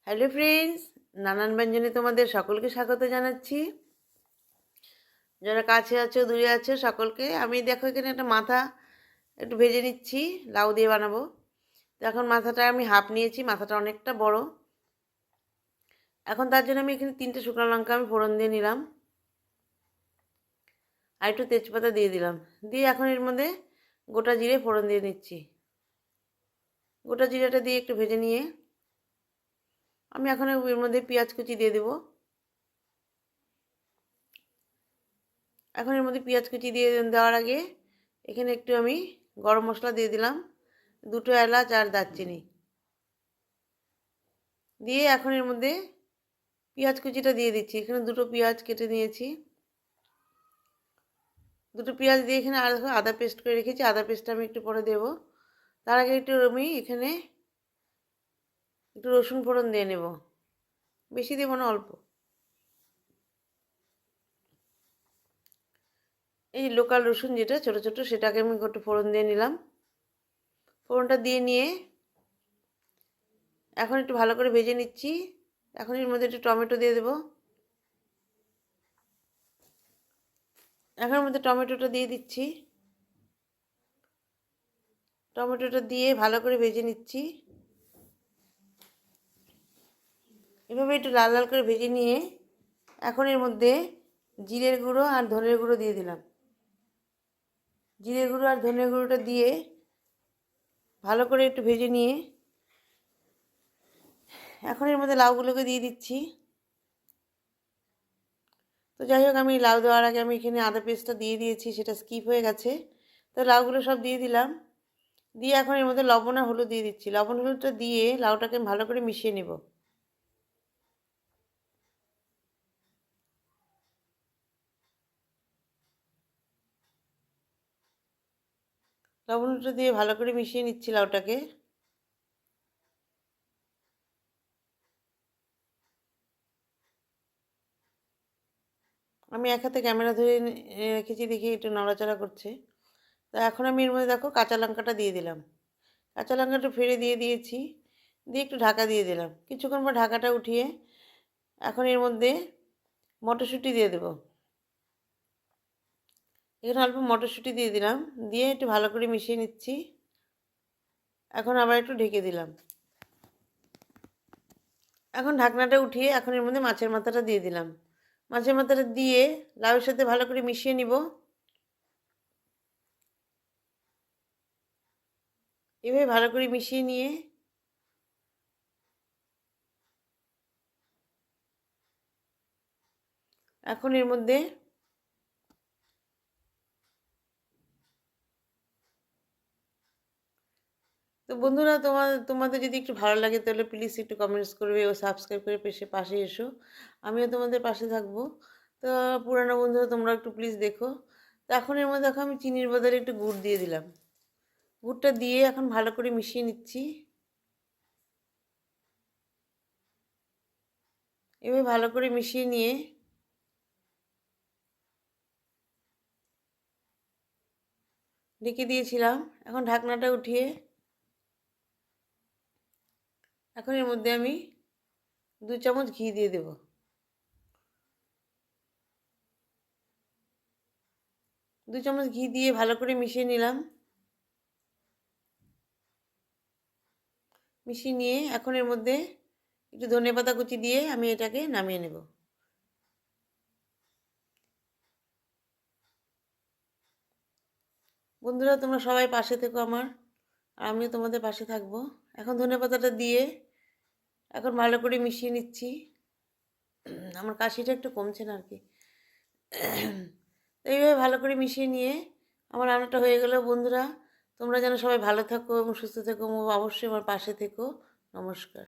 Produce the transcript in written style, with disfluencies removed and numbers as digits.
Hello friends, নানান ব্যঞ্জনে তোমাদের সকলকে স্বাগত জানাচ্ছি। যারা কাছে আছো দূরে আছো সকলকে আমি দেখো এখানে একটা মাথা একটু ভেজে নিচ্ছি, লাউ দিয়ে বানাবো। তো এখন মাথাটা আমি হাফ নিয়েছি, মাথাটা অনেকটা বড়। এখন তার জন্য আমি এখানে 3টে শুকনো লঙ্কা আমি ফোড়ন দিয়ে নিলাম, আর একটু তেজপাতা দিয়ে দিলাম। দিয়ে এখন এর মধ্যে গোটা জিরে ফোড়ন দিয়ে নিচ্ছি। গোটা জিরেটা দিয়ে একটু ভেজে নিয়ে আমি এখন এর মধ্যে পেঁয়াজ কুচি দিয়ে দেবো। এখন এর মধ্যে পেঁয়াজ কুচি দিয়ে দেওয়ার আগে এখানে একটু আমি গরম মশলা দিয়ে দিলাম, 2টো এলাচ আর দারচিনি দিয়ে এখন এর মধ্যে পেঁয়াজ কুচিটা দিয়ে দিচ্ছি। এখানে 2টো পেঁয়াজ কেটে নিয়েছি, 2টো পেঁয়াজ দিয়ে এখানে আর আদা পেস্ট করে রেখেছি, আদা পেস্টটা আমি একটু পরে দেবো। তার আগে একটু আমি এখানে একটু রসুন ফোড়ন দিয়ে নেব, বেশি দেবো না, অল্প। এই লোকাল রসুন যেটা ছোটো ছোটো, সেটাকে আমি একটু ফোড়ন দিয়ে নিলাম। ফোড়নটা দিয়ে নিয়ে এখন একটু ভালো করে ভেজে নিচ্ছি। এখন এর মধ্যে একটু টমেটো দিয়ে দেবো। এখন এর মধ্যে টমেটোটা দিয়ে দিচ্ছি। টমেটোটা দিয়ে ভালো করে ভেজে নিচ্ছি। এভাবে একটু লাল লাল করে ভেজে নিয়ে এখন এর মধ্যে জিরের গুঁড়ো আর ধনের গুঁড়ো দিয়ে দিলাম। জিরের গুঁড়ো আর ধনের গুঁড়োটা দিয়ে ভালো করে একটু ভেজে নিয়ে এখন এর মধ্যে লাউগুলোকে দিয়ে দিচ্ছি। তো যাই হোক, আমি লাউ দেওয়ার আগে আমি এখানে আদা পেস্টটা দিয়ে দিয়েছি, সেটা স্কিপ হয়ে গেছে। তো লাউগুলো সব দিয়ে দিলাম, দিয়ে এখন এর মধ্যে লবণ আর হলুদ দিয়ে দিচ্ছি। লবণ হলুদটা দিয়ে লাউটাকে ভালো করে মিশিয়ে নেব। লবণ হলুদটা দিয়ে ভালো করে মিশিয়ে নিচ্ছি লাউটাকে। আমি এক হাতে ক্যামেরা ধরে রেখেছি দেখি একটু নড়াচড়া করছে। তো এখন আমি এর মধ্যে দেখো কাঁচা লঙ্কাটা দিয়ে দিলাম। কাঁচা লঙ্কাটা ফেড়ে দিয়ে দিয়েছি, দিয়ে একটু ঢাকা দিয়ে দিলাম। কিছুক্ষণ পর ঢাকাটা উঠিয়ে এখন এর মধ্যে মটরশুঁটি দিয়ে দেবো। এখানে অল্প মটরশুঁটি দিয়ে দিলাম, দিয়ে একটু ভালো করে মিশিয়ে নিচ্ছি। এখন আবার একটু ঢেকে দিলাম। এখন ঢাকনাটা উঠিয়ে এখন এর মধ্যে মাছের মাথাটা দিয়ে দিলাম। মাছের মাথাটা দিয়ে লাউয়ের সাথে ভালো করে মিশিয়ে নিব। এভাবে ভালো করে মিশিয়ে নিয়ে এখন এর মধ্যে তো বন্ধুরা, তোমাদের যদি একটু ভালো লাগে তাহলে প্লিজ একটু কমেন্টস করবে ও সাবস্ক্রাইব করে পাশে এসো। আমিও তোমাদের পাশে থাকবো। তো পুরানো বন্ধুরা তোমরা একটু প্লিজ দেখো। তো এখন এর মধ্যে দেখো আমি চিনির বদলে একটু গুড় দিয়ে দিলাম। গুড়টা দিয়ে এখন ভালো করে মিশিয়ে নিচ্ছি। এভাবে ভালো করে মিশিয়ে নিয়ে ঢেকে দিয়েছিলাম। এখন ঢাকনাটা উঠিয়ে এখন এর মধ্যে আমি 2 চামচ ঘি দিয়ে দেব। 2 চামচ ঘি দিয়ে ভালো করে মিশিয়ে নিলাম। মিশিয়ে নিয়ে এখন এর মধ্যে একটু ধনেপাতা কুচি দিয়ে আমি এটাকে নামিয়ে নেব। বন্ধুরা, তোমরা সবাই পাশে থেকো আমার, আর আমিও তোমাদের পাশে থাকবো। এখন ধনেপাতাটা দিয়ে এখন ভালো করে মিশিয়ে নিচ্ছি। আমার কাশিটা একটু কমছে না আর কি। তো এইভাবে ভালো করে মিশিয়ে নিয়ে আমার রান্নাটা হয়ে গেল। বন্ধুরা, তোমরা যেন সবাই ভালো থাকো এবং সুস্থ থেকো, অবশ্যই আমার পাশে থেকো। নমস্কার।